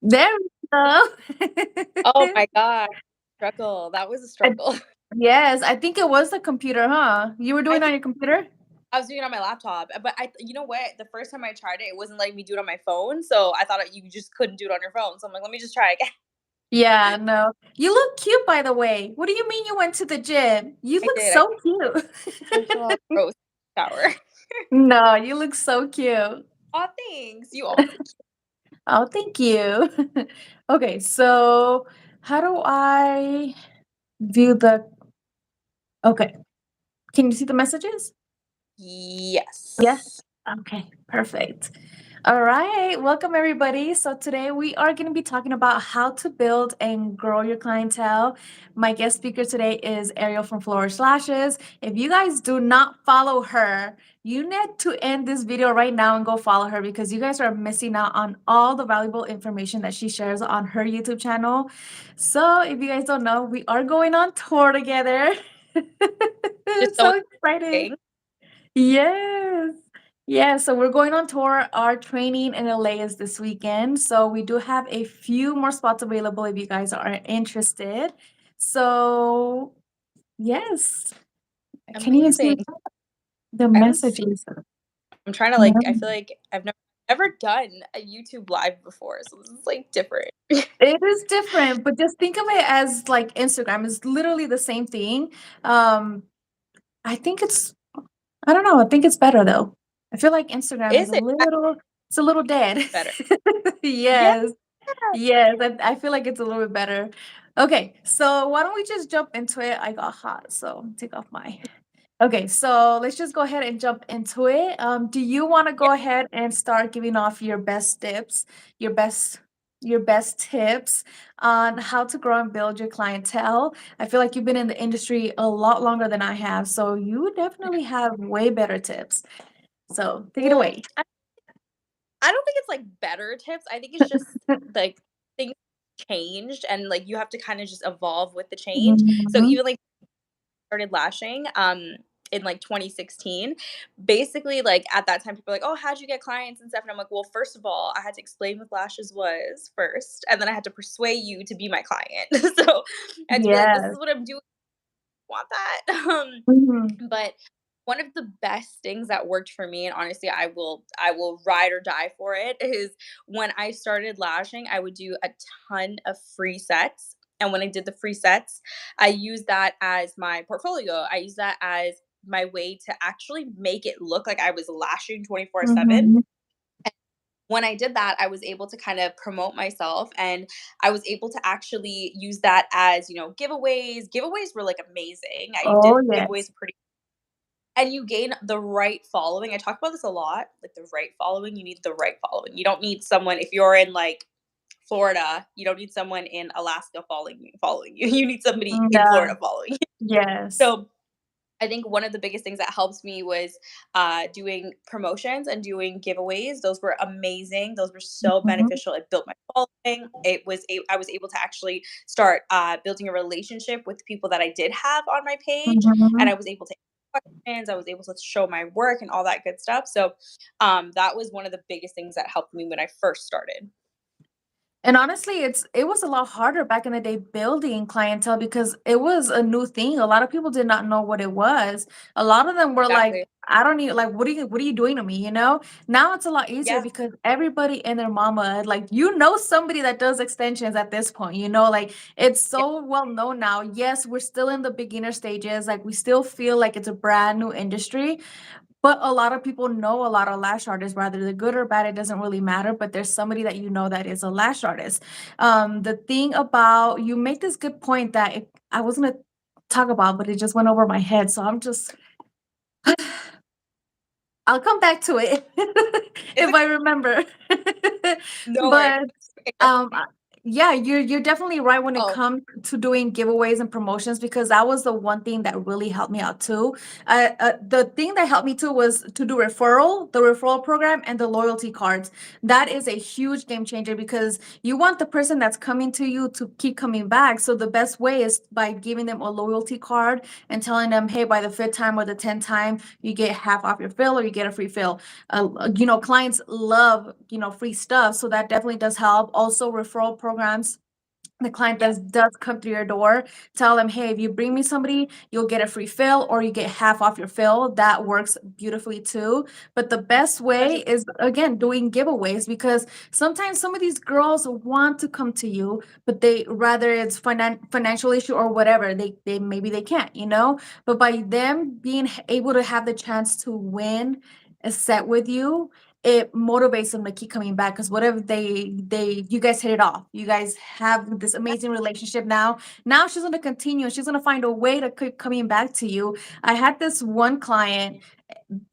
There we go. Oh my god, struggle. That was a I struggle. yes, I think it was the computer, huh? You were I doing it on think your computer? I was doing it on my laptop, but you know what? The first time I tried it, it wasn't letting me do it on my phone, so I thought you just couldn't do it on your phone. So I'm like, let me just try again. Yeah, no. You look cute, by the way. What do you mean you went to the gym? You I look did. I so cute. I took a gross shower. No, you look so cute. Aw, thanks. You also Oh, thank you. Okay, so how do I view the okay. Can you see the messages? Yeah. yes. Okay, perfect. All right, welcome everybody. So today we are going to be talking about how to build and grow your clientele. My guest speaker today is Ariel from Flourish Lashes. If you guys do not follow her, you need to end this video right now and go follow her because you guys are missing out on all the valuable information that she shares on her YouTube channel. So if you guys don't know, we are going on tour together. Just so So excited. exciting. Yes. Yeah, so we're going on tour. Our training in LA is this weekend. So we do have a few more spots available if you guys are interested. So, yes, I can't even see Amazing. the I don't see messages. I'm trying to Yeah. I feel like I've never done a YouTube live before, so this is like different. It is different, but just think of it as like Instagram. It's literally the same thing. Um, I think I don't know, I think it's better though. I feel like Instagram is Is it it's a little dead. better? Yeah. Yes. Yes, I feel like it's a little bit better. Okay, so why don't we just jump into it? I got hot, so take off my. Okay, so let's just go ahead and jump into it. Do you want to Yeah. go ahead and start giving off your best tips, your best your best tips on how to grow and build your clientele? I feel like you've been in the industry a lot longer than I have, so you definitely have way better tips. So take it Well, away. I don't think it's like better tips. I think it's just like things changed and like you have to kind of just evolve with the change. So Mhm. even like started lashing in like 2016. Basically, like at that time, people were like, "Oh, how'd you get clients and stuff?" And I'm like, "Well, first of all, I had to explain what lashes was first, and then I had to persuade you to be my client." So I had to be like, "This Yes. is what I'm doing. Want that?" Mhm. But one of the best things that worked for me, and honestly, I will ride or die for it, is when I started lashing, I would do a ton of free sets. And when I did the free sets, I used that as my portfolio. I used that as my way to actually make it look like I was lashing 24/7. Mhm. When I did that, I was able to kind of promote myself and I was able to actually use that as, giveaways. Giveaways were like amazing. I Oh, did yes. giveaways pretty and you gain the right following. I talk about this a lot, like the right following. You need the right following. You don't need someone if you're in like Florida, you don't need someone in Alaska following you. You need somebody in Yeah. Florida following you. Yes. So I think one of the biggest things that helps me was doing promotions and doing giveaways. Those were amazing. Those were so Mhm. beneficial. It built my following. I was able to actually start building a relationship with people that I did have on my page, and Mhm. I was able to ask questions. I was able to show my work and all that good stuff. So that was one of the biggest things that helped me when I first started. And honestly, it was a lot harder back in the day building clientele because it was a new thing. A lot of people did not know what it was. A lot of them were like, Exactly. I don't need like what are you doing to me, you know? Now it's a lot easier Yeah. because everybody and their mama, like somebody that does extensions at this point, like it's Yeah. so well known now. Yes, we're still in the beginner stages, like we still feel like it's a brand new industry. But a lot of people know a lot of lash artists, whether they're good or bad, it doesn't really matter. But there's somebody that that is a lash artist. The thing about you make this good point that I was gonna talk about, but it just went over my head. So I'll come back to it It's if like I remember. no worries. But Okay, trust um, me. Yeah, you're definitely right when it Oh, comes to doing giveaways and promotions, because that was the one thing that really helped me out too. The thing that helped me too was to do the referral program and the loyalty cards. That is a huge game changer because you want the person that's coming to you to keep coming back. So the best way is by giving them a loyalty card and telling them, hey, by the fifth time or the 10th time, you get half off your fill or you get a free fill. Clients love, free stuff. So that definitely does help. Also, referral programs, the client yep. does come through your door, tell them, hey, if you bring me somebody, you'll get a free fill or you get half off your fill. That works beautifully too. But the best way 100%. is, again, doing giveaways, because sometimes some of these girls want to come to you, but they rather it's financial issue or whatever, they maybe they can't, but by them being able to have the chance to win a set with you, it motivates them to keep coming back, because whatever they you guys hit it off, you guys have this amazing relationship. Now she's going to continue, she's going to find a way to keep coming back to you. I had this one client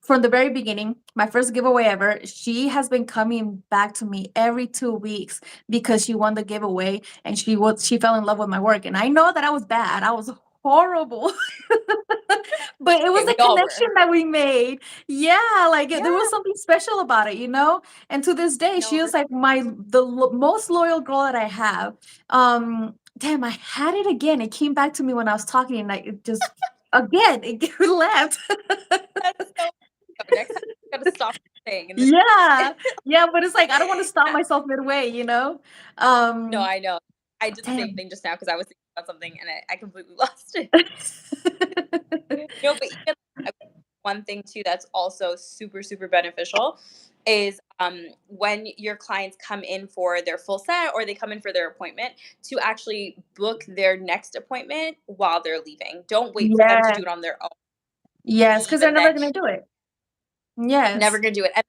from the very beginning, my first giveaway ever. She has been coming back to me every 2 weeks because she won the giveaway and she fell in love with my work. And I know that I was bad, I was horrible. But it was Hey, the we all connection were. that we made. Yeah, like there was Yeah. something special about it. And to this day, No, she was like most loyal girl that I have. Damn, I had it again. It came back to me when I was talking, and it just again it left. that's so next time you gotta stop saying and this Yeah, yeah, but it's like I don't want to stop myself midway. No, Um, I know. I did the same damn. thing just now because I was thinking about something and I completely lost it. No, but even one thing too that's also super, super beneficial is when your clients come in for their full set or they come in for their appointment, to actually book their next appointment while they're leaving. Don't wait for them to Yes, do it on their own. yes, Leave because they're and never then gonna do it. never Yes, gonna do it. And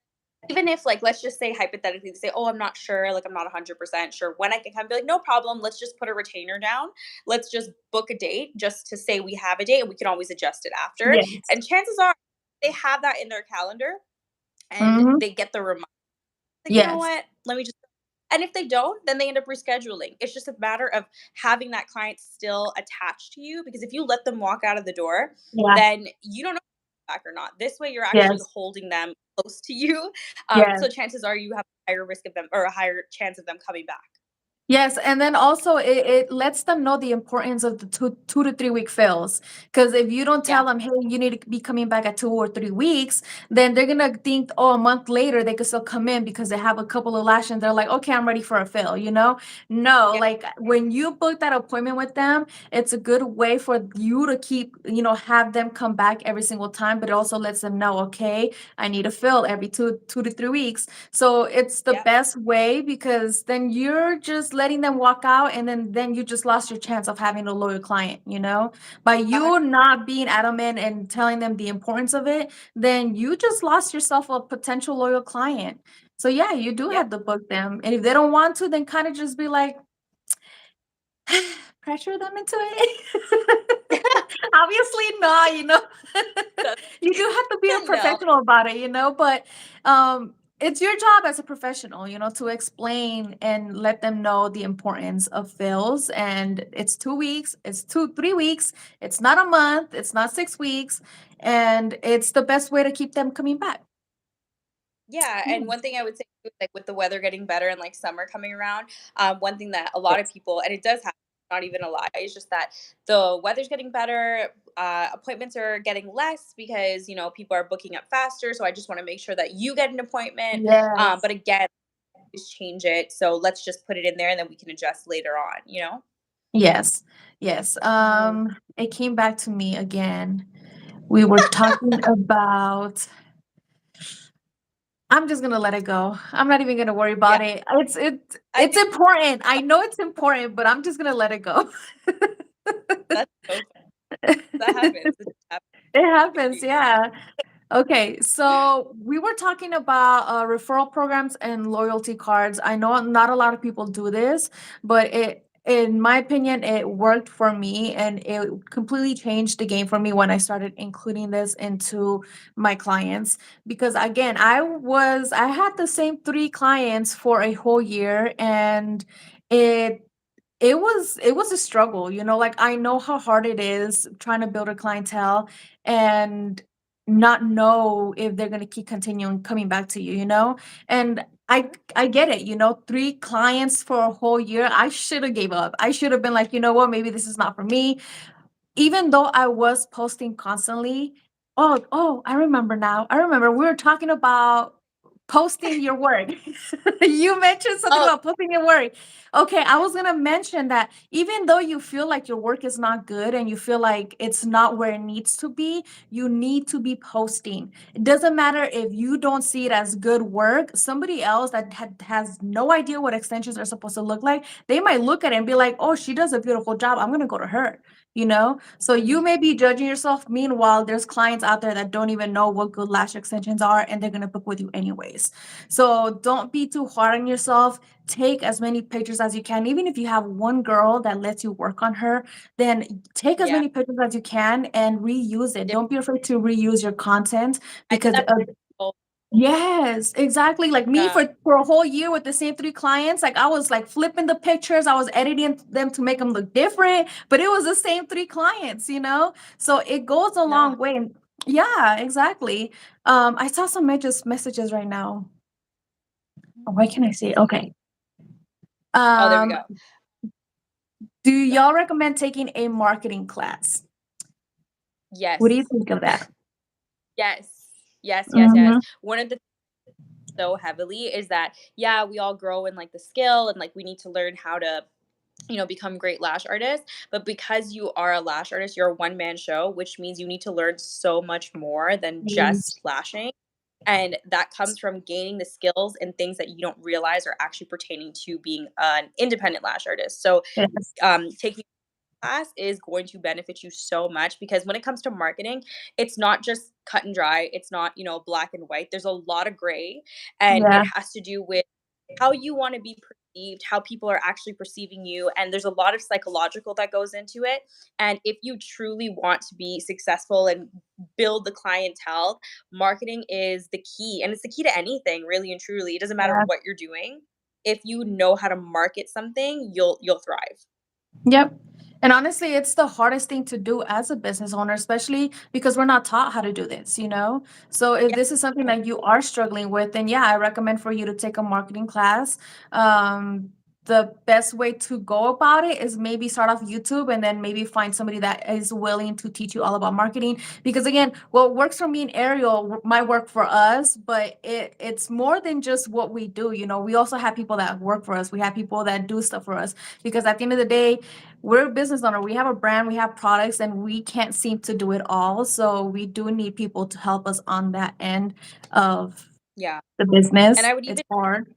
even if, like, let's just say hypothetically, they say, "Oh, I'm not sure. Like, I'm not 100% sure when I can come." Be like, "No problem. Let's just put a retainer down. Let's just book a date, just to say we have a date, and we can always adjust it after." yes. And chances are they have that in their calendar, and Mhm. they get the reminder. Like, you know Yes. what? Let me just. And if they don't, then they end up rescheduling. It's just a matter of having that client still attached to you, because if you let them walk out of the door, Yeah. then you don't know if they're back or not. This way, you're actually Yes. holding them close to you. Yes. So chances are you have a higher risk of them, or a higher chance of them coming back. Yes, and then also it lets them know the importance of the 2 to 3 week fills. Because if you don't Yeah. tell them, hey, you need to be coming back at 2 or 3 weeks, then they're gonna think, oh, a month later they could still come in because they have a couple of lashes and they're like, okay, I'm ready for a fill. No, Yeah. like when you book that appointment with them, it's a good way for you to keep, have them come back every single time, but it also lets them know, okay, I need a fill every 2 to 3 weeks. So it's the Yeah. best way, because then you're just letting them walk out, and then you just lost your chance of having a loyal client. By Uh, you not being adamant and telling them the importance of it, then you just lost yourself a potential loyal client. So yeah, you do yeah. have to book them. And if they don't want to, then kind of just be like, pressure them into it. Obviously not. That's, You do have to be a no. professional about it, but it's your job as a professional, to explain and let them know the importance of fills. And it's 2 weeks, it's 3 weeks, it's not a month, it's not 6 weeks, and it's the best way to keep them coming back. Yeah, and Yeah. one thing I would say too, like with the weather getting better and like summer coming around, one thing that a lot of Yes. people, and it does happen, not even a lie, it's just that the weather's getting better, appointments are getting less because people are booking up faster. So I just want to make sure that you get an appointment. Yes. But again, just change it. So let's just put it in there and then we can adjust later on. Yes. Yes. Mhm. It came back to me again. We were talking about, I'm just gonna let it go. I'm not even gonna worry Yeah, about it. I It's think important. I know it's important, but I'm just gonna let it go. that's so fun. That happens. It just happens. It happens, yeah. Okay, so we were talking about referral programs and loyalty cards. I know not a lot of people do this, but in my opinion, it worked for me and it completely changed the game for me when I started including this into my clients. Because again, I had the same 3 clients for a whole year, and it it was a struggle, like, I know how hard it is trying to build a clientele and not know if they're gonna keep continuing coming back to you, And I get it, 3 clients for a whole year, I shoulda gave up. I should have been like, "You know what? Maybe this is not for me." Even though I was posting constantly. Oh, I remember now. I remember we were talking about posting your work. You mentioned something Oh, about posting your work. Okay, I was gonna mention that even though you feel like your work is not good and you feel like it's not where it needs to be, you need to be posting. It doesn't matter if you don't see it as good work. Somebody else that has no idea what extensions are supposed to look like, they might look at it and be like, "Oh, she does a beautiful job. I'm gonna go to her." So you mhm, may be judging yourself. Meanwhile, there's clients out there that don't even know what good lash extensions are, and they're gonna book with you anyways. So don't be too hard on yourself. Take as many pictures as you can. Even if you have one girl that lets you work on her, then take as yeah, many pictures as you can and reuse it. yeah, Don't be afraid to reuse your content I did because that oh, yes, exactly. Like me yeah, for a whole year with the same 3 clients, like I was like flipping the pictures, I was editing them to make them look different, but it was the same 3 clients. So it goes a no, long way. And yeah, exactly. I saw some messages right now. Oh, why can't I see it? Okay. oh, there we Um, go. do Go ahead. y'all recommend taking a marketing class? What do you Yes, think of that? yes, yes, yes, yes. Mhm. One of the so heavily is that yeah, we all grow in like the skill and like we need to learn how to become great lash artists. But because you are a lash artist, you're a one man show, which means you need to learn so much more than Yes. just lashing. And that comes from gaining the skills and things that you don't realize are actually pertaining to being an independent lash artist. So, Yes. taking class is going to benefit you so much because when it comes to marketing, it's not just cut and dry. It's not, black and white. There's a lot of gray, and it Yeah. has to do with how you want to be perceived, how people are actually perceiving you. And there's a lot of psychological that goes into it. And if you truly want to be successful and build the clientele, marketing is the key. And it's the key to anything, really and truly. It doesn't matter Yeah. what you're doing. If you know how to market something, you'll thrive. Yep. And honestly, it's the hardest thing to do as a business owner, especially because we're not taught how to do this. So if Yeah. this is something that you are struggling with, then yeah, I recommend for you to take a marketing class. The best way to go about it is maybe start off YouTube and then maybe find somebody that is willing to teach you all about marketing. Because again, what works for me and Ariel might work for us, but it's more than just what we do. We also have people that work for us. We have people that do stuff for us. Because at the end of the day, we're a business owner. We have a brand, we have products, and we can't seem to do it all. So we do need people to help us on that end of Yeah. the And business. It's hard.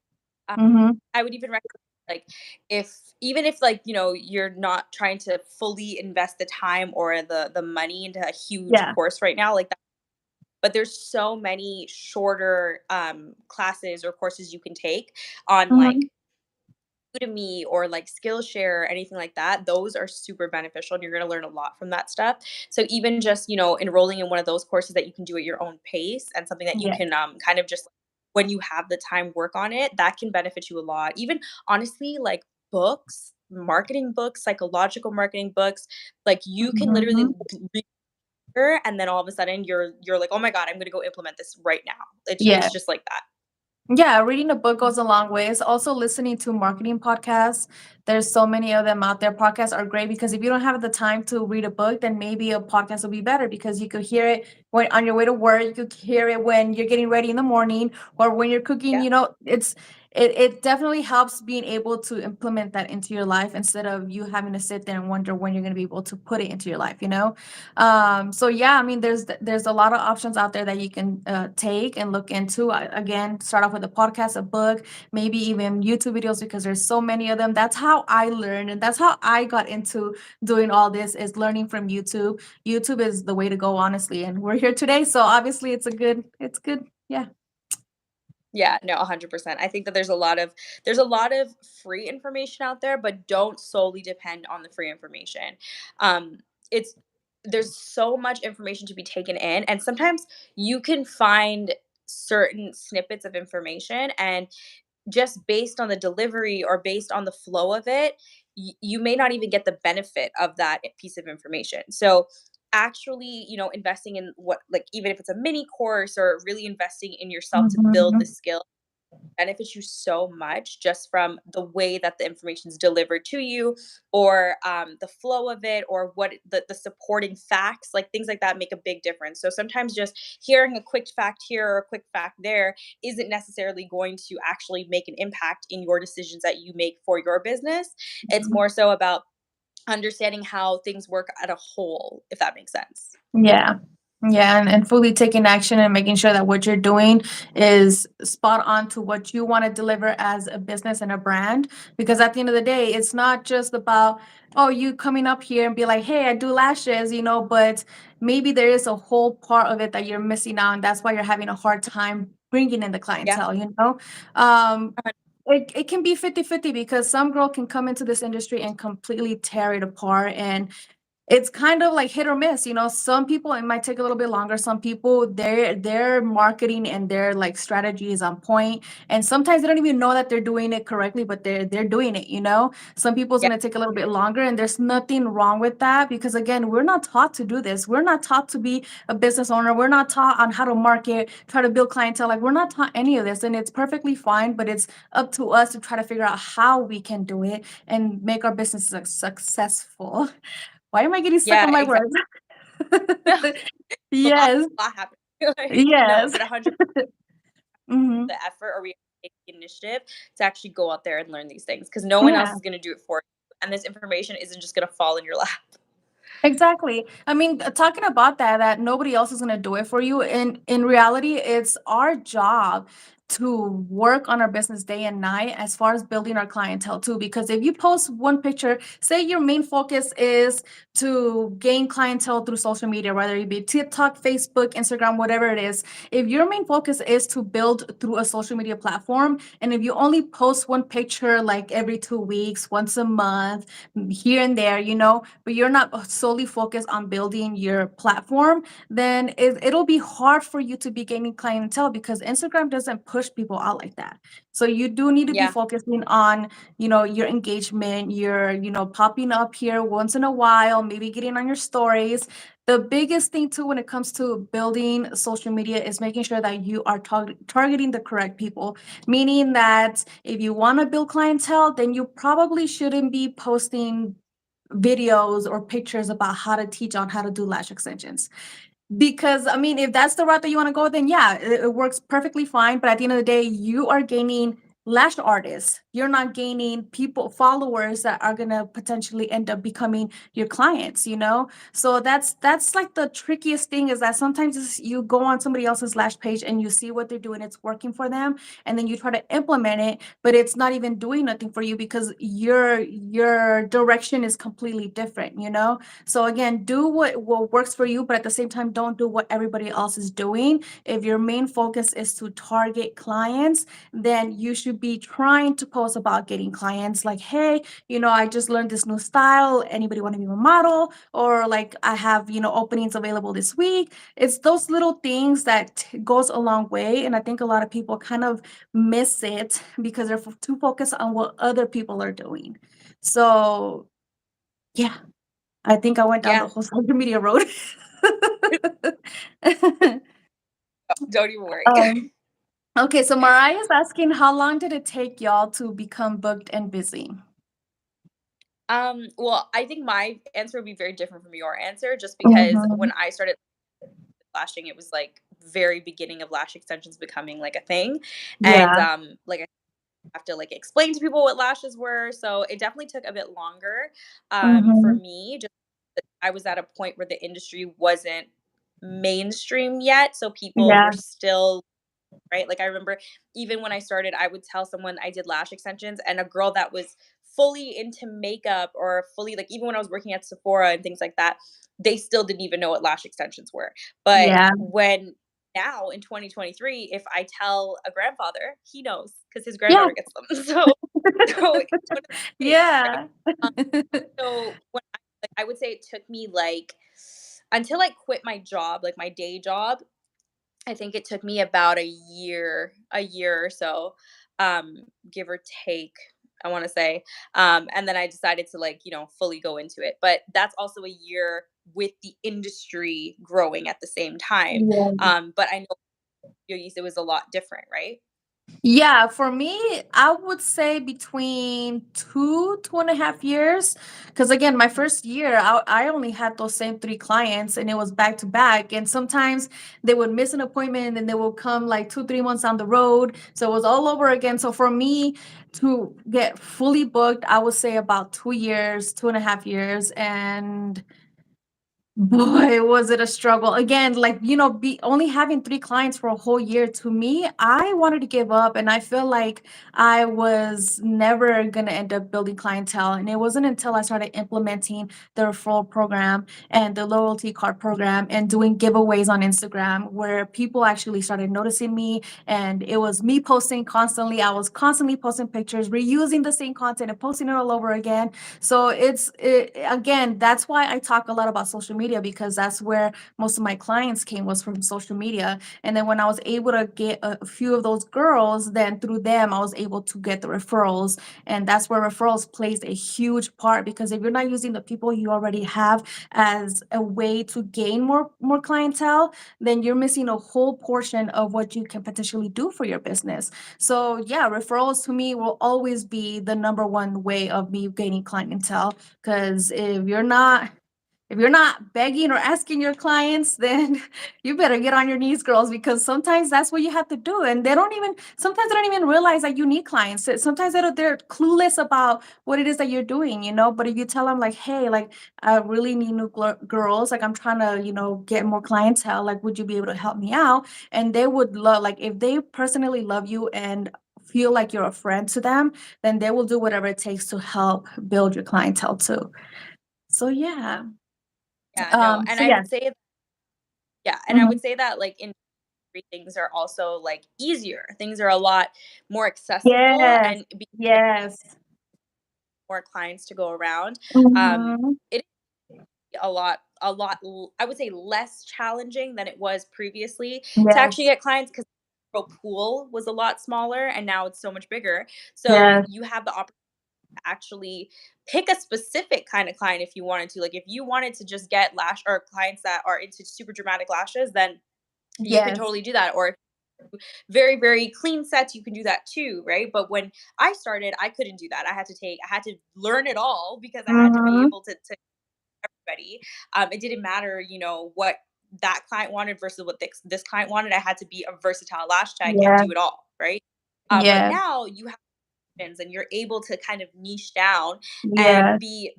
uh, Mm-hmm. I would even recommend like if even if like you're not trying to fully invest the time or the money into a huge Yeah. course right now like that, but there's so many shorter classes or courses you can take on Mm-hmm. like Udemy or like Skillshare or anything like that. Those are super beneficial and you're going to learn a lot from that stuff. So even just, enrolling in one of those courses that you can do at your own pace and something that you Yeah. can kind of just when you have the time work on it, that can benefit you a lot. Even honestly, like books, marketing books, psychological marketing books, like you can literally Mm-hmm. read her and then all of a sudden you're like, "Oh my god, I'm going to go implement this right now." It's Yeah. just like that. Yeah, reading a book goes a long ways. Also, listening to marketing podcasts. There's so many of them out there. Podcasts are great because if you don't have the time to read a book, then maybe a podcast will be better because you could hear it when on your way to work. You could hear it when you're getting ready in the morning or when you're cooking. Yeah. It definitely helps being able to implement that into your life instead of you having to sit there and wonder when you're going to be able to put it into your life. So yeah, I mean, there's a lot of options out there that you can take and look into. Again, start off with a podcast, a book, maybe even YouTube videos because there's so many of them. That's how I learned, and that's how I got into doing all this is learning from YouTube. YouTube is the way to go, honestly, and we're here today, so obviously it's good. Yeah, Yeah, no, 100%. I think that there's a lot of free information out there, but don't solely depend on the free information. Um, it's there's so much information to be taken in, and sometimes you can find certain snippets of information, and just based on the delivery or based on the flow of it, you may not even get the benefit of that piece of information. So actually, investing in what, like, even if it's a mini course or really investing in yourself to build the Mhm. skill benefits you so much just from the way that the information is delivered to you, or the flow of it, or what the supporting facts, like things like that make a big difference. So sometimes just hearing a quick fact here or a quick fact there isn't necessarily going to actually make an impact in your decisions that you make for your business. It's Mhm. more so about understanding how things work at a whole, if that makes sense. Yeah. Yeah, and fully taking action and making sure that what you're doing is spot on to what you want to deliver as a business and a brand. Because at the end of the day, it's not just about, oh, you coming up here and be like, hey, I do lashes, but maybe there is a whole part of it that you're missing out. And that's why you're having a hard time bringing in the Yeah. clientele. Um, it can be 50-50 because some girl can come into this industry and completely tear it apart, and it's kind of like hit or miss. Some people, it might take a little bit longer. Some people, their marketing and their like strategy is on point, and sometimes they don't even know that they're doing it correctly, but they're doing it. Some people, it's Yeah. going to take a little bit longer, and there's nothing wrong with that, because again, we're not taught to do this. We're not taught to be a business owner. We're not taught on how to market, try to build clientele. Like, we're not taught any of this, and it's perfectly fine, but it's up to us to try to figure out how we can do it and make our business successful. Why am I getting stuck Yeah, on my exactly. words? A lot, Yes, a lot happened. Like, no, yes. but 100 Mhm. the effort, or we take the initiative to actually go out there and learn these things, because no one else Yeah. is going to do it for you. And this information isn't just going to fall in your lap. Exactly. I mean, talking about that nobody else is going to do it for you. And in reality, it's our job to work on our business day and night as far as building our clientele too. Because if you post one picture, say your main focus is to gain clientele through social media, whether it be TikTok, Facebook, Instagram, whatever it is. If your main focus is to build through a social media platform, and if you only post one picture like every 2 weeks, once a month, here and there, but you're not solely focused on building your platform, then it'll be hard for you to be gaining clientele, because Instagram doesn't push people out like that. So you do need to be Yeah. focusing on, your engagement, your, popping up here once in a while, maybe getting on your stories. The biggest thing too when it comes to building social media is making sure that you are targeting the correct people. Meaning that if you want to build clientele, then you probably shouldn't be posting videos or pictures about how to teach on how to do lash extensions. Because, I mean, if that's the route that you wanna go, then yeah, it works perfectly fine, but at the end of the day, you are gaining lash artists. You're not gaining people followers that are gonna potentially end up becoming your clients? So that's, like, the trickiest thing, is that sometimes you go on somebody else's lash page and you see what they're doing, it's working for them, and then you try to implement it, but it's not even doing nothing for you because your direction is completely different? So again, do what works for you, but at the same time, don't do what everybody else is doing. If your main focus is to target clients, then you should be trying to post about getting clients. Like, hey, I just learned this new style. Anybody want to be a model? Or like, I have, openings available this week. It's those little things that goes a long way. And I think a lot of people kind of miss it because they're too focused on what other people are doing. So yeah, I think I went down the Yeah. whole social media road. Don't even worry. Um, okay, so Mariah is asking, how long did it take y'all to become booked and busy? Well, I think my answer would be very different from your answer, just because when Mhm. I started lashing, it was like very beginning of lash extensions becoming like a thing. And Yeah. like I have to like explain to people what lashes were. So it definitely took a bit longer for Mhm. me. Just that I was at a point where the industry wasn't mainstream yet. So people Yeah. were still right? Like I remember even when I started, I would tell someone I did lash extensions, and a girl that was fully into makeup or fully like even when I was working at Sephora and things like that, they still didn't even know what lash extensions were. But Yeah. when now in 2023, if I tell a grandfather, he knows because his Yeah. granddaughter gets them. So it's one of the things, right? Yeah. Um, so when like I would say it took me like until I quit my job, like my day job, I think it took me about a year or so, give or take, I want to say. And then I decided to like, fully go into it. But that's also a year with the industry growing at the same time. Yeah. But I know Yoyis, it was a lot different, right? Yeah, for me, I would say between 2.5 years. Because again, my first year, I only had those same three clients and it was back to back. And sometimes they would miss an appointment and they will come like 2, 3 months down the road. So it was all over again. So for me to get fully booked, I would say about 2 years, 2.5 years. And boy, was it a struggle. Again, like, be only having three clients for a whole year to me, I wanted to give up. And I feel like I was never going to end up building clientele. And it wasn't until I started implementing the referral program and the loyalty card program and doing giveaways on Instagram where people actually started noticing me. And it was me posting constantly. I was constantly posting pictures, reusing the same content and posting it all over again. So again, that's why I talk a lot about social media because that's where most of my clients came was from social media. And then when I was able to get a few of those girls, then through them I was able to get the referrals. And that's where referrals plays a huge part because if you're not using the people you already have as a way to gain more clientele, then you're missing a whole portion of what you can potentially do for your business. So yeah, referrals to me will always be the number one way of me gaining clientele. Because if you're not begging or asking your clients, then you better get on your knees, girls, because sometimes that's what you have to do. And sometimes they don't even realize that you need clients. Sometimes they're clueless about what it is that you're doing. But if you tell them like, hey, like, I really need new girls, like I'm trying to, get more clientele, like, would you be able to help me out? And they would love, like, if they personally love you and feel like you're a friend to them, then they will do whatever it takes to help build your clientele too. So yeah. Yeah, no. And So I yeah. would say, yeah, and I would Mhm. say that like in things are also like easier. Things are a lot more accessible Yes. and Yes. more clients to go around. Mhm. It is I would say less challenging than it was previously to actually Yes. get clients because the pool was a lot smaller and now it's so much bigger. So Yes. you have the opportunity to actually pick a specific kind of client if you wanted to. Like if you wanted to just get lash or clients that are into super dramatic lashes, then you can Yes. totally do that. Or very, very clean sets, you can do that too, right? But when I started, I couldn't do that. I had to learn it all because I had to be Mhm. able to everybody. It didn't matter, what that client wanted versus what this client wanted. I had to be a versatile lash tech and Yeah. do it all, right? But Yeah. now you have options and you're able to kind of niche down and Yeah. be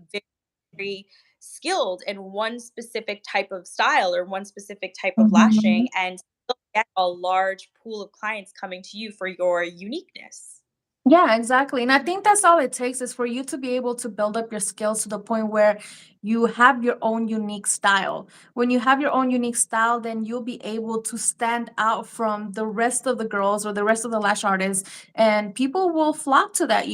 very skilled in one specific type of style or one specific type of lashing Mhm. and still get a large pool of clients coming to you for your uniqueness. Yeah, exactly. And I think that's all it takes is for you to be able to build up your skills to the point where you have your own unique style. When you have your own unique style, then you'll be able to stand out from the rest of the girls or the rest of the lash artists, and people will flock to that.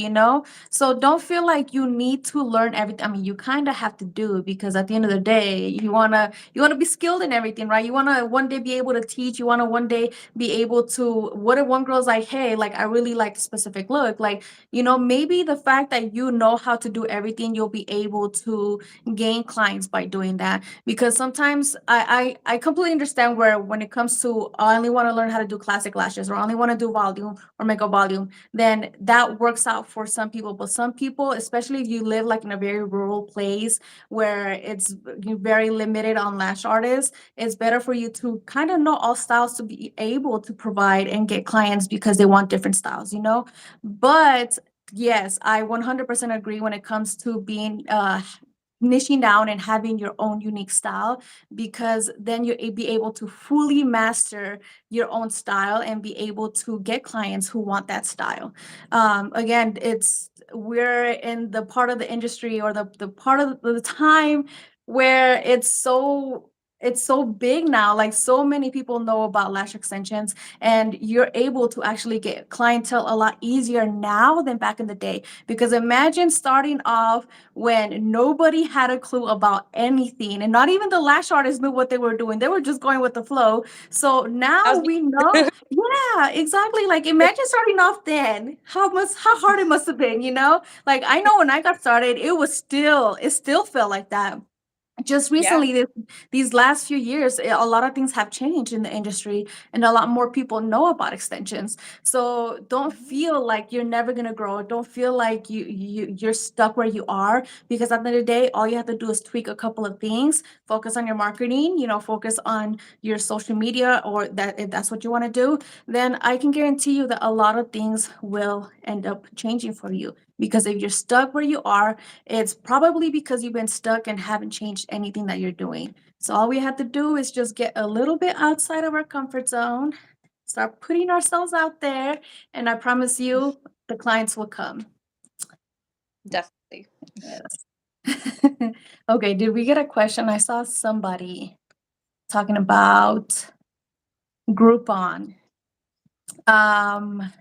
So don't feel like you need to learn everything. I mean, you kind of have to do because at the end of the day, you want to be skilled in everything, right? You want to one day be able to teach, you want to one day be able to, what if one girl's like, hey, like I really like the specific look, like, maybe the fact that you know how to do everything, you'll be able to gain clients by doing that. Because sometimes I completely understand where when it comes to I only want to learn how to do classic lashes or I only want to do volume or makeup volume, then that works out for some people. But some people, especially if you live like in a very rural place where it's very limited on lash artists, it's better for you to kind of know all styles to be able to provide and get clients because they want different styles. But yes, I 100% agree when it comes to being niching down and having your own unique style, because then you'll be able to fully master your own style and be able to get clients who want that style. Again, we're in the part of the industry or the part of the time where it's so it's so big now. Like so many people know about lash extensions, and you're able to actually get clientele a lot easier now than back in the day. Because imagine starting off when nobody had a clue about anything, and not even the lash artists knew what they were doing. They were just going with the flow. So That now was me. we know. Yeah, exactly. Like imagine starting off then. How hard it must have been, you know? Like I know when I got started, it still felt like that. Just Yeah. recently, these last few years, a lot of things have changed in the industry, and a lot more people know about extensions. So don't Mhm. feel like you're never gonna grow. Don't feel like you're stuck where you are, because at the end of the day, all you have to do is tweak a couple of things, focus on your marketing, focus on your social media, or that if that's what you want to do, then I can guarantee you that a lot of things will end up changing for you. Because if you're stuck where you are, it's probably because you've been stuck and haven't changed anything that you're doing. So all we have to do is just get a little bit outside of our comfort zone, start putting ourselves out there, and I promise you the clients will come. Definitely. Yes. Okay, did we get a question? I saw somebody talking about Groupon. Um,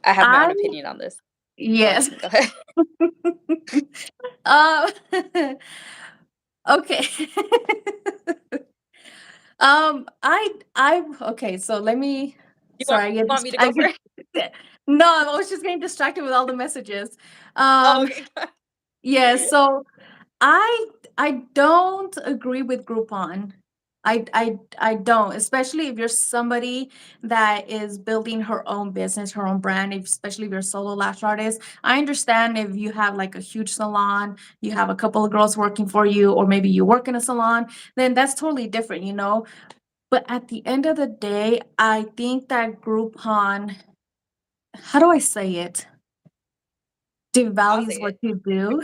I have my I own opinion on this. yes. Go ahead. um, okay. I okay, so let me You want sorry, want me to I go get first? no, I was just getting distracted with all the messages. Oh, Um, okay. yeah, so I I don't agree with Groupon. I don't, especially if you're somebody that is building her own business, her own brand, especially if you're a solo lash artist. I understand if you have like a huge salon, you have a couple of girls working for you, or maybe you work in a salon, then that's totally different. But at the end of the day, I think that Groupon, how do I say it? I'll Devalues say what it. you do.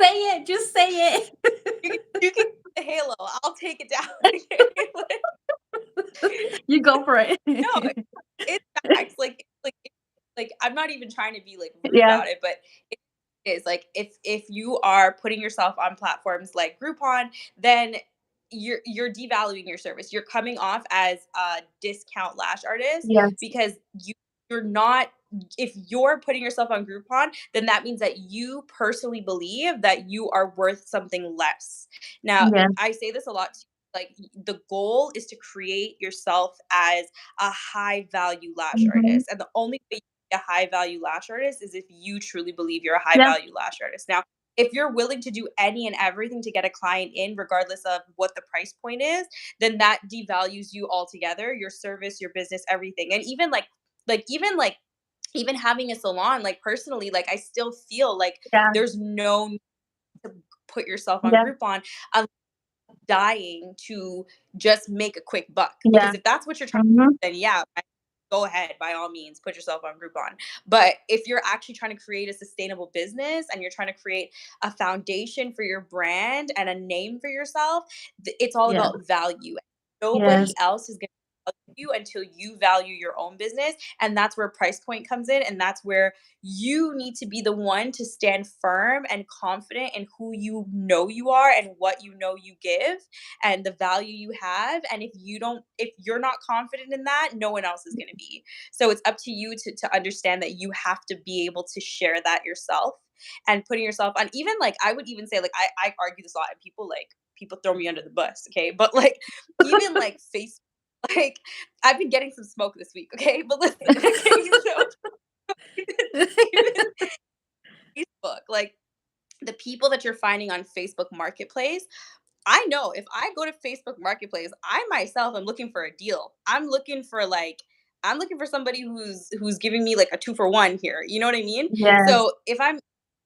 Say it, just say You can it. you can the halo. I'll take it down. Like, You go for no, it. it's facts. Like I'm not even trying to be like rude Yeah, about it, but it is like if you are putting yourself on platforms like Groupon, then you're devaluing your service. You're coming off as a discount lash artist yes, because you're not. If you're putting yourself on Groupon, then that means that you personally believe that you are worth something less. Now, yes, I say this a lot too, like the goal is to create yourself as a high value lash mhm, artist. And the only way you can be a high value lash artist is if you truly believe you're a high yeah, value lash artist. Now, if you're willing to do any and everything to get a client in, regardless of what the price point is, then that devalues you altogether, your service, your business, everything. And even having a salon, like personally, like I still feel like yeah, there's no need to put yourself on yeah, Groupon dying to just make a quick buck. yeah, Because if that's what you're trying mhm, to do, then yeah, go ahead by all means, put yourself on Groupon. But if you're actually trying to create a sustainable business and you're trying to create a foundation for your brand and a name for yourself, it's all yeah, about value. yes, Nobody else is going to value you until you value your own business, and that's where price point comes in, and that's where you need to be the one to stand firm and confident in who you know you are and what you know you give and the value you have. And if you're not confident in that, no one else is going to be. So it's up to you to understand that you have to be able to share that yourself and putting yourself on. Even like I would even say, like, I argue this a lot and people throw me under the bus, okay, but like even like Facebook, like I've been getting some smoke this week, okay, but listen, okay, so even Facebook, like the people that you're finding on Facebook Marketplace, I know if I go to Facebook Marketplace, I myself am looking for a deal. I'm looking for somebody who's giving me like a 2 for 1 here. You know what I mean? yes, So if I'm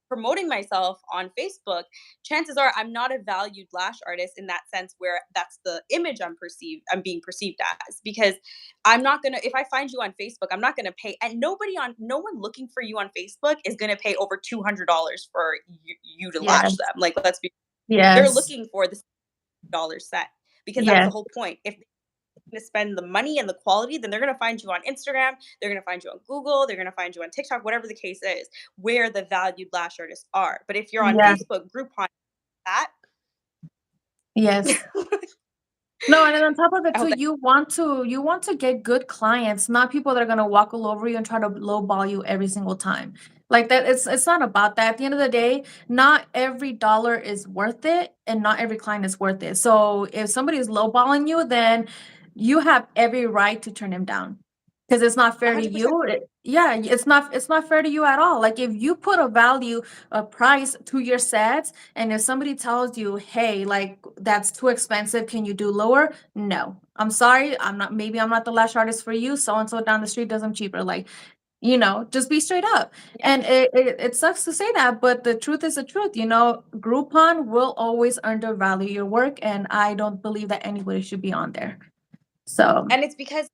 promoting myself on Facebook, chances are I'm not a valued lash artist in that sense where that's the image I'm being perceived as, because I'm not going to, if I find you on Facebook, I'm not going to pay, and no one looking for you on Facebook is going to pay over $200 for you to lash yes, them. Like, they're yes, looking for the $6 set, because that's the yes, whole point. If to spend the money and the quality, then they're going to find you on Instagram, they're going to find you on Google, they're going to find you on TikTok, whatever the case is, where the valued lash artists are. But if you're on Yeah. Facebook, Groupon, that, Yes. No, and then on top of it I too, hope that, you want to get good clients, not people that are gonna walk all over you and try to lowball you every single time. Like that, it's not about that. At the end of the day, not every dollar is worth it, and not every client is worth it. So if somebody is lowballing you, then you have every right to turn him down because it's not fair to 100%. you. Yeah, it's not fair to you at all. Like if you put a price to your sets, and if somebody tells you, hey, like that's too expensive, can you do lower? No, I'm sorry. I'm not the lash artist for you. So and so down the street does them cheaper. Like, just be straight up. Yeah. And it sucks to say that, but the truth is the truth. Groupon will always undervalue your work. And I don't believe that anybody should be on there. So, And it's because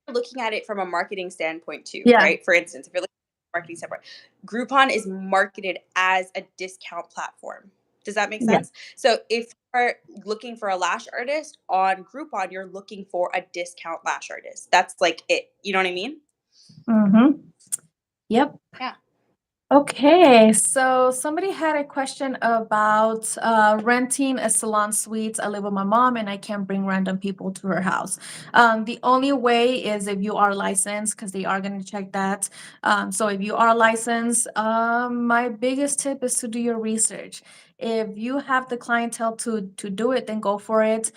looking at it from a marketing standpoint too, yeah, right? For instance, if you're looking at a marketing standpoint, Groupon is marketed as a discount platform. Does that make yeah. sense? So if you're looking for a lash artist on Groupon, you're looking for a discount lash artist. That's like it. You know what I mean? Mm-hmm. Yep. Yeah. Okay, so somebody had a question about renting a salon suite. I live with my mom and I can't bring random people to her house. The only way is if you are licensed, because they are going to check that. So if you are licensed, my biggest tip is to do your research. If you have the clientele to do it, then go for it.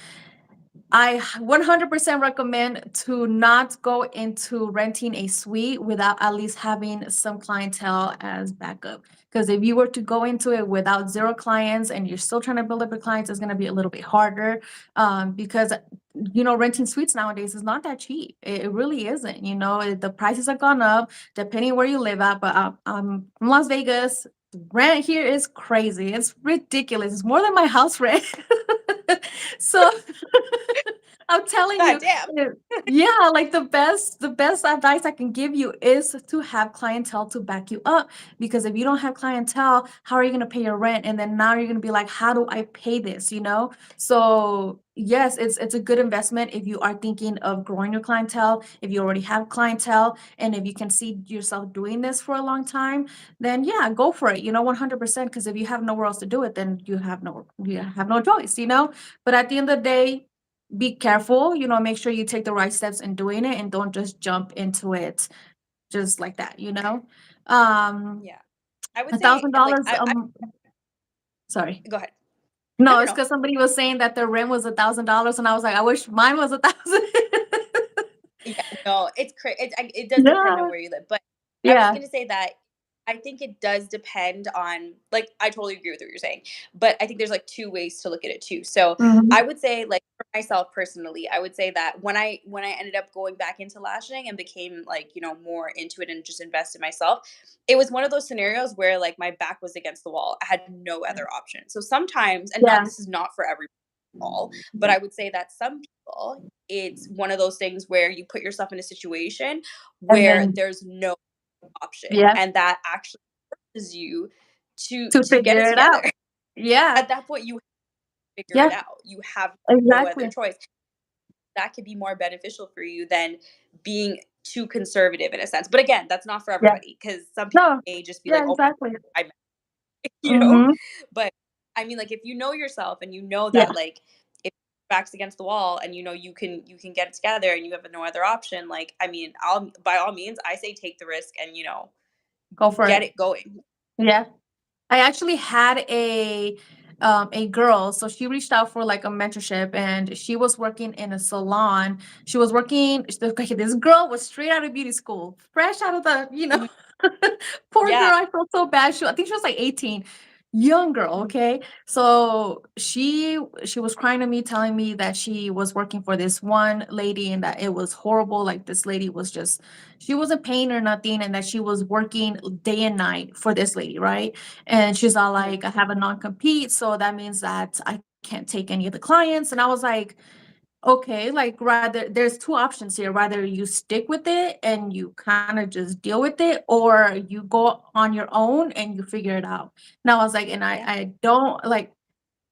I 100% recommend to not go into renting a suite without at least having some clientele as backup. Because if you were to go into it without zero clients and you're still trying to build up your clients, it's going to be a little bit harder. Because renting suites nowadays is not that cheap. It really isn't. The prices have gone up depending where you live at. But I'm from Las Vegas. Rent here is crazy. It's ridiculous. It's more than my house rent. So I'm telling God you, damn. yeah, like the best advice I can give you is to have clientele to back you up. Because if you don't have clientele, how are you going to pay your rent? And then now you're going to be like, how do I pay this? So yes, it's a good investment if you are thinking of growing your clientele. If you already have clientele, and if you can see yourself doing this for a long time, then yeah, go for it. 100%. Because if you have nowhere else to do it, then you have no choice. But at the end of the day, be careful, make sure you take the right steps in doing it and don't just jump into it just like that. Um, Yeah. I would a say thousand like dollars. I Sorry. go ahead. No, No, no, it's no. because somebody was saying that their rent was $1,000, and I was like, I wish mine was 1,000. Yeah, no, it's crazy. It does depend on Yeah, where you live, but I was yeah. gonna say that I think it does depend on, like, I totally agree with what you're saying, but I think there's like two ways to look at it too. So Mhm. I would say, like, for myself personally, I would say that when I ended up going back into lashing and became, like, more into it and just invest in myself, it was one of those scenarios where, like, my back was against the wall. I had no other option. So sometimes, and not Yeah. this is not for every all, but I would say that some people, it's one of those things where you put yourself in a situation And where then, there's no option, yeah, and that actually forces you to to get figure it it together. out. Yeah, At that point, you figure it yeah, out. You have no other exactly. choice. That could be more beneficial for you than being too conservative in a sense. But again, that's not for Yeah. everybody because some people No, may just be yeah, like, "Oh, exactly. I," you know. Hmm. But I mean, like, if you know yourself and you know Yeah, that, like, if your back's against the wall and you can get it together and you have no other option, like, I mean, I'll by all means, I say take the risk and go for get it. it going. Yeah. I actually had a girl, so she reached out for like a mentorship, and she was working in a salon. She was working. Okay, this girl was straight out of beauty school, fresh out of the. Mhm. Poor Yeah. girl, I felt so bad. I think she was like 18, young girl. Mhm. Okay, so she was crying to me, telling me that she was working for this one lady and that it was horrible. Like this lady was just, she wasn't paying her nothing, and that she was working day and night for this lady, right? And she's all Mhm. like, I have a non-compete, so that means that I can't take any of the clients. And I was like, okay, like rather there's two options here. Rather you stick with it and you kind of just deal with it, or you go on your own and you figure it out. And I was like, and I Yeah. I don't like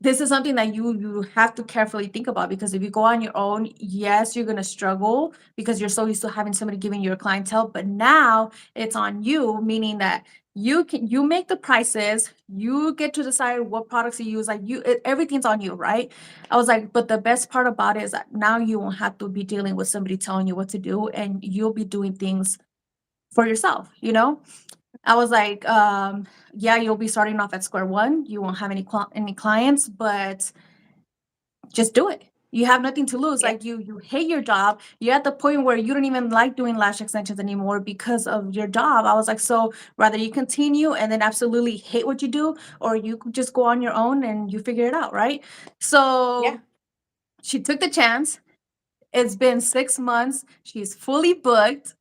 this is something that you have to carefully think about, because if you go on your own, yes, you're gonna struggle because you're so used to having somebody giving you a clientele. But now it's on you, meaning that you make the prices, you get to decide what products you use. Like everything's on you, right? I was like, but the best part about it is that now you won't have to be dealing with somebody telling you what to do, and you'll be doing things for yourself, you know? I was like, yeah, you'll be starting off at square one. You won't have any clients, but just do it. You have nothing to lose. Yeah, Like you hate your job. You're at the point where you don't even like doing lash extensions anymore because of your job. I was like, so rather you continue and then absolutely hate what you do, or you could just go on your own and you figure it out, right? yeah, So she took the chance. It's been 6 months. She's fully booked.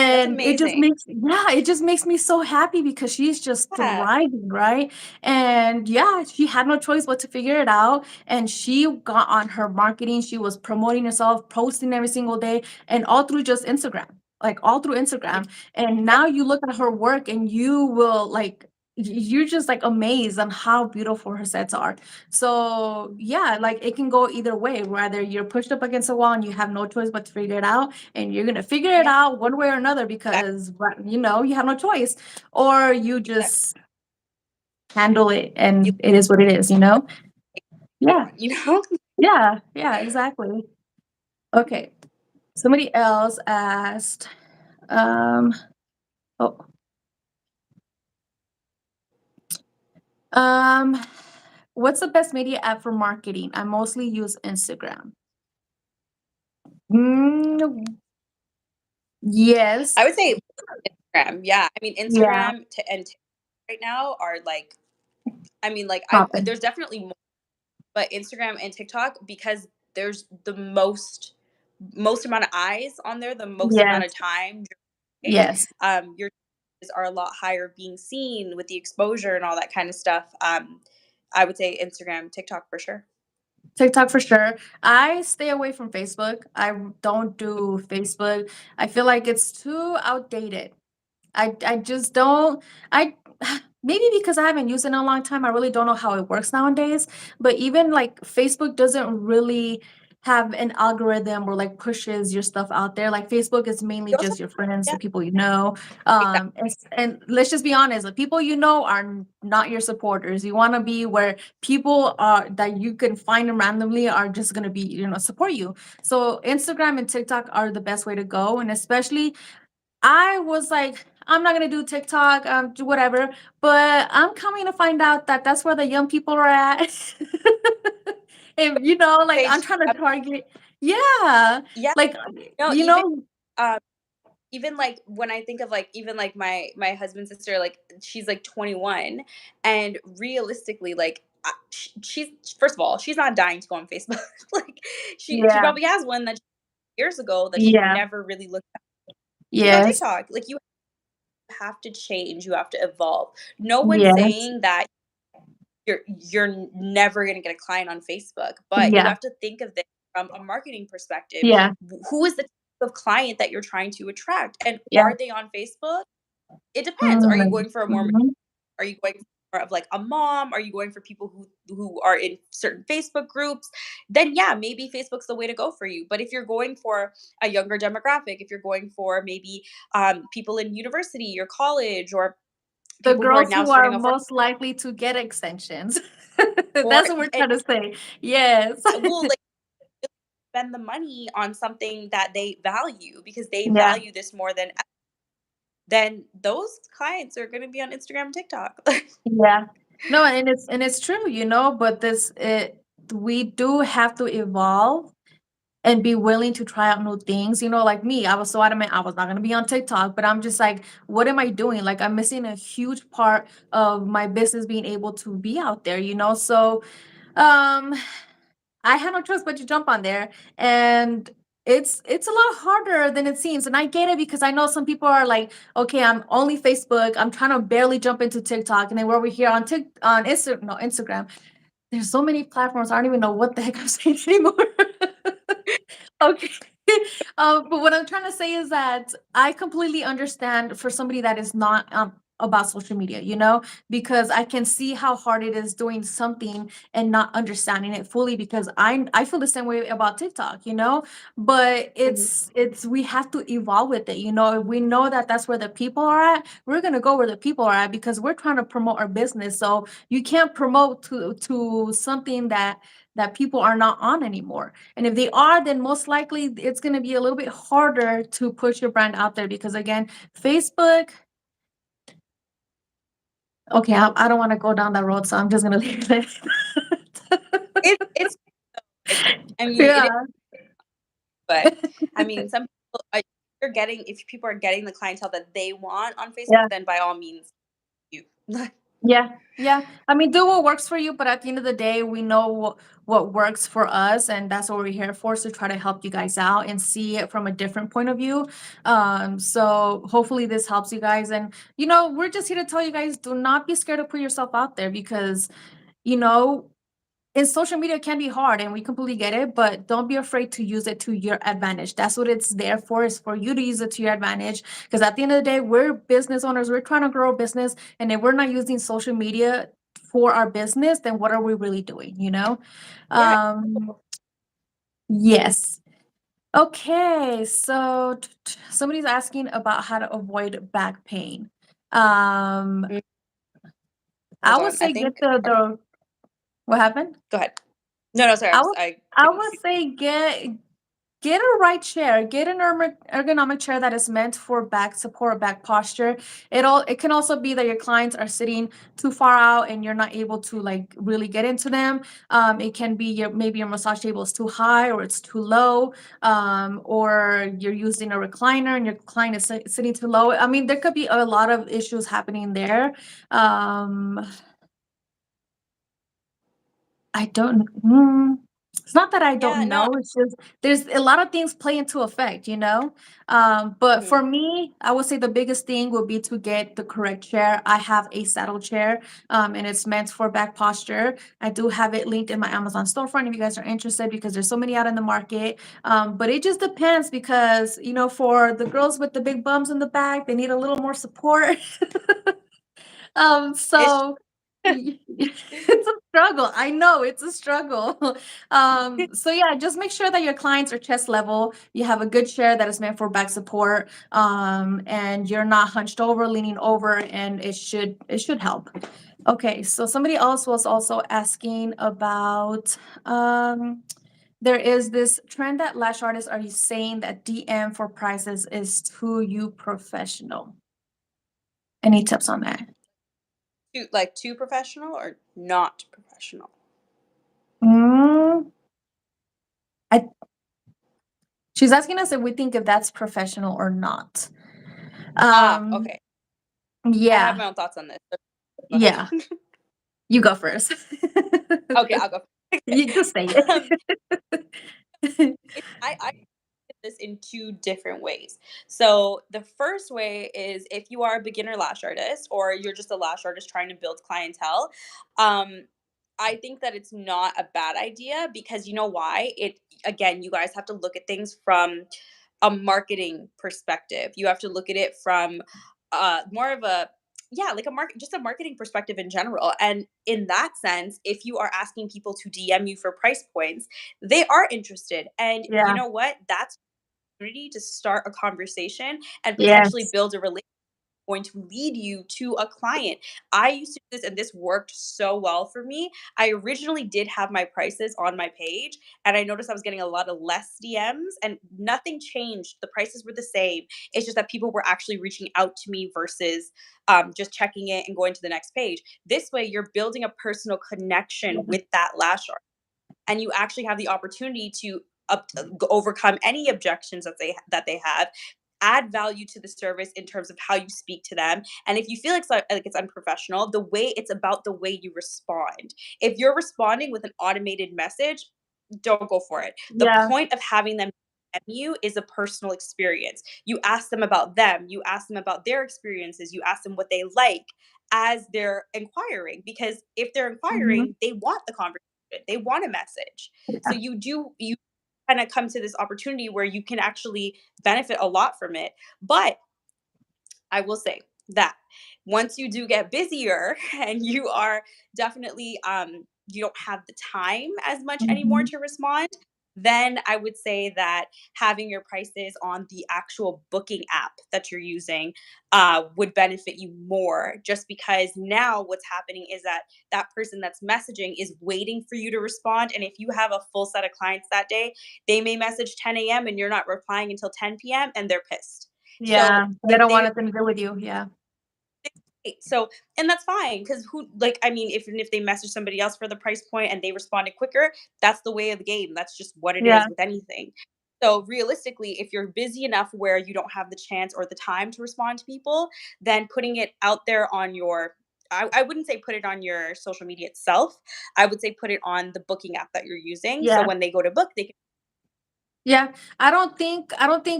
that's And it just amazing. makes, yeah, it just makes me so happy because she's just Yeah, thriving, right? And yeah, she had no choice but to figure it out. And she got on her marketing. She was promoting herself, posting every single day, and all through just Instagram, like all through yeah, Instagram. And yeah, now you look at her work and you will like, you're just like amazed on how beautiful her sets are. So yeah, like it can go either way, whether you're pushed up against a wall and you have no choice but to figure it out, and you're gonna figure it yeah. out one way or another That, because you have no choice, or you that just handle it you and it is what it is, you know? Yeah, on, you know? yeah, exactly. Okay, somebody else asked, um, oh, um, what's the best media app for marketing? I mostly use Instagram. Mm, yes, I would say Instagram. Yeah, I mean yeah, Instagram and TikTok right now are like, I mean, like I popping. there's definitely more, but Instagram and TikTok because there's the most amount of eyes on there, the most amount of Yes, time during the day. yes. Your chances are a lot higher being seen with the exposure and all that kind of stuff. I would say Instagram, TikTok for sure. TikTok for sure. I stay away from Facebook. I don't do Facebook. I feel like it's too outdated. I just don't. I maybe because I haven't used it in a long time, I really don't know how it works nowadays. But even like Facebook doesn't really have an algorithm or like pushes your stuff out there. Like Facebook is mainly You also, just your friends, yeah, the people you know. exactly. And let's just be honest, the people you know are not your supporters. You want to be where people are that you can find them randomly are just gonna be, support you. So Instagram and TikTok are the best way to go, and especially I was like, I'm not gonna do TikTok, do whatever. But I'm coming to find out that that's where the young people are at. And like I'm Page, trying to target, yeah, yeah, like no, you even know, um, even like when I think of like even like my husband's sister, like she's like 21, and realistically, like she's first of all, she's not dying to go on Facebook. Like she yeah, probably has one that years ago that she yeah, never really looked at. She's on yes, TikTok. Like you have to change, you have to evolve. No one's yes, saying that you're never going to get a client on Facebook, but you yeah, have to think of this from a marketing perspective. yeah, Who is the type of client that you're trying to attract, and yeah. are they on Facebook? It depends. Are you Mm, going for a more, mhm. are you going for more of like a mom? Are you going for people who are in certain Facebook groups? Then yeah, maybe Facebook's the way to go for you. But if you're going for a younger demographic, if you're going for maybe people in university or college, or The people who are girls now who are starting off work, most likely to get extensions. or That's what we're trying to say. Yes. well, like spend the money on something that they value because they Yeah. value this more than, then those clients are going to be on Instagram and TikTok. Yeah. No, and it's true, but we do have to evolve and be willing to try out new things. Like me, I was so adamant I was not gonna be on TikTok, but I'm just like, what am I doing? Like I'm missing a huge part of my business being able to be out there. So um I had no choice but to jump on there, and it's a lot harder than it seems. And I get it because I know some people are like, okay, I'm only Facebook. I'm trying to barely jump into TikTok, and then we're over here on Instagram. There's so many platforms. I don't even know what the heck I'm saying anymore. Okay. But what I'm trying to say is that I completely understand for somebody that is not about social media, you know, because I can see how hard it is doing something and not understanding it fully, because I feel the same way about TikTok, you know, but Mhm. it's we have to evolve with it, you know. If we know that that's where the people are at, we're going to go where the people are at, because we're trying to promote our business. So you can't promote to something that people are not on anymore. And if they are, then most likely it's going to be a little bit harder to push your brand out there, because again, Facebook. Okay, I don't want to go down that road, so I'm just going to leave it. It's it, I mean, it is, Yeah. but I mean, some people, you're getting if people are getting the clientele that they want on Yeah. Facebook, then by all means, you. Yeah, yeah. I mean, do what works for you, but at the end of the day, we know what works for us, and that's what we're here for, is to try to help you guys out and see it from a different point of view. So hopefully this helps you guys. And you know, we're just here to tell you guys, do not be scared to put yourself out there, because you know, and social media can be hard, and we completely get it, but don't be afraid to use it to your advantage. That's what it's there for, is for you to use it to your advantage. Because at the end of the day, we're business owners, we're trying to grow a business, and if we're not using social media for our business, then what are we really doing, you know? Yeah. Yes. Okay, so somebody's asking about how to avoid back pain. um Mm, I hold would on. I say get think. the what happened. Go ahead. No, no, sorry. I would I I didn't would see. say get a right chair. Get an ergonomic chair that is meant for back support, back posture. It can also be that your clients are sitting too far out and you're not able to like really get into them. It can be maybe your massage table is too high or it's too low, or you're using a recliner and your client is sitting too low. I mean, there could be a lot of issues happening there. Um, I don't it's not that I Yeah, don't no. know, it's just there's a lot of things play into effect, you know? But Mhm. for me, I would say the biggest thing would be to get the correct chair. I have a saddle chair, and it's meant for back posture. I do have it linked in my Amazon storefront if you guys are interested, because there's so many out in the market. But it just depends, because, you know, for the girls with the big bums in the back, they need a little more support. It's So it's a struggle. I know it's a struggle. So yeah, just make sure that your clients are chest level. You have a good chair that is meant for back support, and you're not hunched over, leaning over, and it should help. Okay, so somebody else was also asking about there is this trend that lash artists are you saying that DM for prices is too professional. Any tips on that? too professional or not professional. Mm, I She's asking us if we think if that's professional or not. Ah, Um, okay. I have yeah, my own thoughts on this. So go ahead. yeah. You go first. Okay, I'll go. Okay. You just say Um, it. I this in two different ways. So the first way is if you are a beginner lash artist or you're just a lash artist trying to build clientele, um, I think that it's not a bad idea because you know why? It again, you guys have to look at things from a marketing perspective. You have to look at it from more of a yeah, like a market just a marketing perspective in general. And in that sense, if you are asking people to DM you for price points, they are interested. And you Yeah. know what? That's opportunity to start a conversation and potentially Yes. build a relationship going to lead you to a client. I used to do this and this worked so well for me. I originally did have my prices on my page and I noticed I was getting a lot of less DMs and nothing changed. The prices were the same. It's just that people were actually reaching out to me versus just checking it and going to the next page. This way, you're building a personal connection with that lash and you actually have the opportunity to overcome any objections that they have, add value to the service in terms of how you speak to them. And if you feel like it's unprofessional, it's about the way you respond. If you're responding with an automated message, don't go for it. The Yeah. point of having them DM you is a personal experience. You ask them about them, you ask them about their experiences, you ask them what they like as they're inquiring. Because if they're Mhm. inquiring, they want the conversation, they want a message. So Yeah. you kind of come to this opportunity where you can actually benefit a lot from it. But I will say, that once you do get busier and you are definitely you don't have the time as much anymore Mhm. to respond, then I would say that having your prices on the actual booking app that you're using would benefit you more, just because now what's happening is that that person that's messaging is waiting for you to respond. And if you have a full set of clients that day, they may message 10 a.m. and you're not replying until 10 p.m. and they're pissed. So Yeah, they don't want they nothing to do with you, yeah. so and that's fine, because who, like, I mean, if they message somebody else for the price point and they responded quicker, that's the way of the game. That's just what it Yeah, is with anything. So realistically, if you're busy enough where you don't have the chance or the time to respond to people, then putting it out there on your, I wouldn't say put it on your social media itself. I would say put it on the booking app that you're using. So yeah. when they go to book, they can. Yeah, I don't think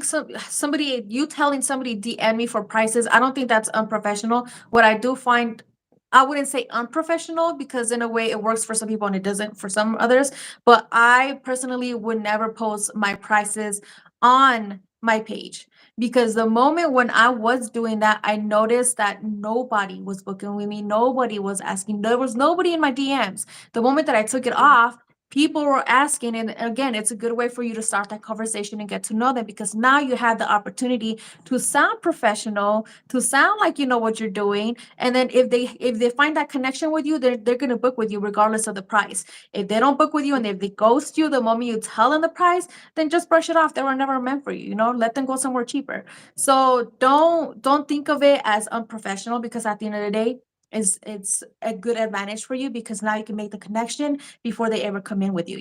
somebody you telling somebody DM me for prices, I don't think that's unprofessional. What I do find, I wouldn't say unprofessional because in a way it works for some people and it doesn't for some others, but I personally would never post my prices on my page because the moment when I was doing that, I noticed that nobody was booking with me, nobody was asking, there was nobody in my DMs. The moment that I took it Mhm. off, people were asking, and again, it's a good way for you to start that conversation and get to know them because now you have the opportunity to sound professional, to sound like you know what you're doing, and then if they find that connection with you, they're going to book with you regardless of the price. If they don't book with you and if they ghost you the moment you tell them the price, then just brush it off. They were never meant for you, let them go somewhere cheaper. So don't think of it as unprofessional because at the end of the day, it's a good advantage for you because now you can make the connection before they ever come in with you.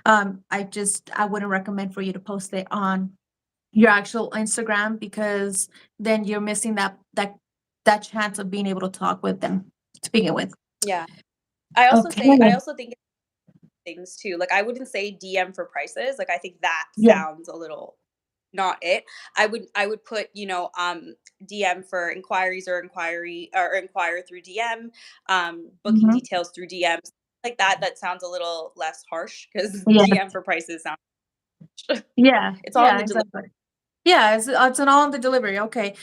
I wouldn't recommend for you to post it on your actual Instagram because then you're missing that chance of being able to talk with them to begin with. Yeah. Okay. I also think things too. Like, I wouldn't say DM for prices. Like, I think that Yeah. sounds a little not it. I would put, DM for inquiries, or inquire through DM, booking Mhm. details through DMs, like that. That sounds a little less harsh, because Yeah. DM for prices sounds Yeah. it's all in Yeah. the delivery. Exactly. Yeah. It's an all in the delivery. Okay.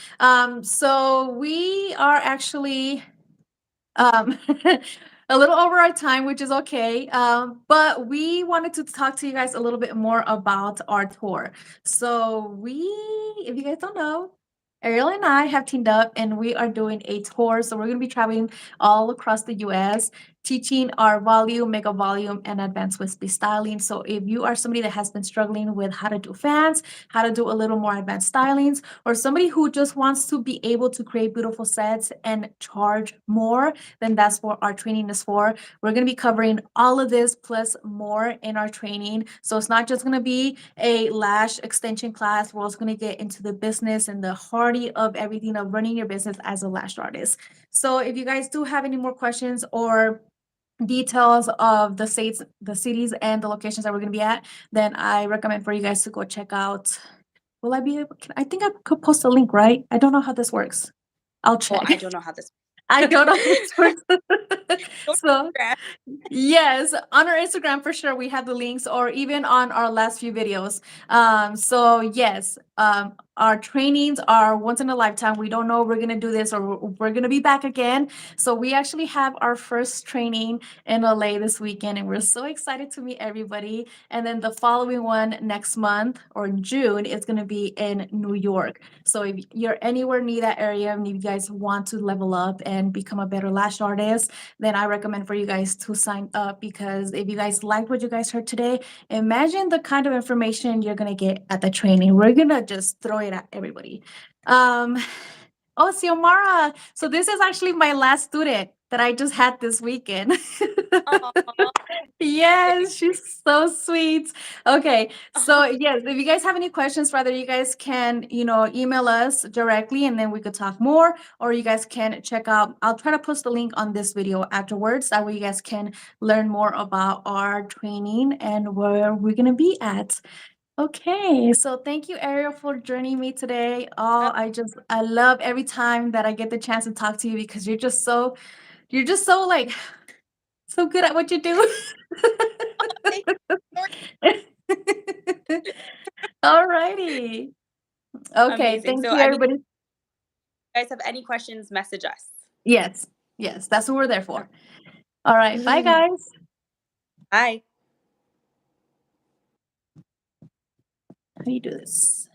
So we are actually um a little over our time, which is okay. But we wanted to talk to you guys a little bit more about our tour. So if you guys don't know, Ariel and I have teamed up and we are doing a tour. So we're going to be traveling all across the US, teaching our volume, mega volume, and advanced wispy styling. So if you are somebody that has been struggling with how to do fans, how to do a little more advanced stylings, or somebody who just wants to be able to create beautiful sets and charge more, then that's what our training is for. We're going to be covering all of this plus more in our training. So it's not just going to be a lash extension class. We're also going to get into the business and the hearty of everything of running your business as a lash artist. So if you guys do have any more questions or details of the cities and the locations that we're going to be at, then I recommend for you guys to go check out. Will I be able? I think I could post a link, right? I don't know how this works. I'll Well, check. I don't know how this I don't know how this works. Go to So Instagram. yes, on our Instagram for sure we have the links, or even on our last few videos. So yes, our trainings are once in a lifetime. We don't know if we're gonna do this or we're gonna be back again. So we actually have our first training in LA this weekend, and we're so excited to meet everybody. And then the following one next month or in June is gonna be in New York. So if you're anywhere near that area and you guys want to level up and become a better lash artist, then I recommend for you guys to sign up because if you guys liked what you guys heard today, imagine the kind of information you're gonna get at the training. We're gonna just throw it at everybody. Um, oh, Xiomara. So this is actually my last student that I just had this weekend. Aw. Yes, she's so sweet. Okay, so yes, if you guys have any questions, rather you guys can, email us directly and then we could talk more, or you guys can check out, I'll try to post the link on this video afterwards. That way you guys can learn more about our training and where we're gonna be at. Okay, so thank you, Ariel, for joining me today. I love every time that I get the chance to talk to you because you're just so like so good at what you do. Thank you. All righty. Okay, Amazing. thank So, you, I mean, everybody. guys have any questions, message us. Yes. Yes. That's what we're there for. All right. Bye, guys. Bye. How do you do this?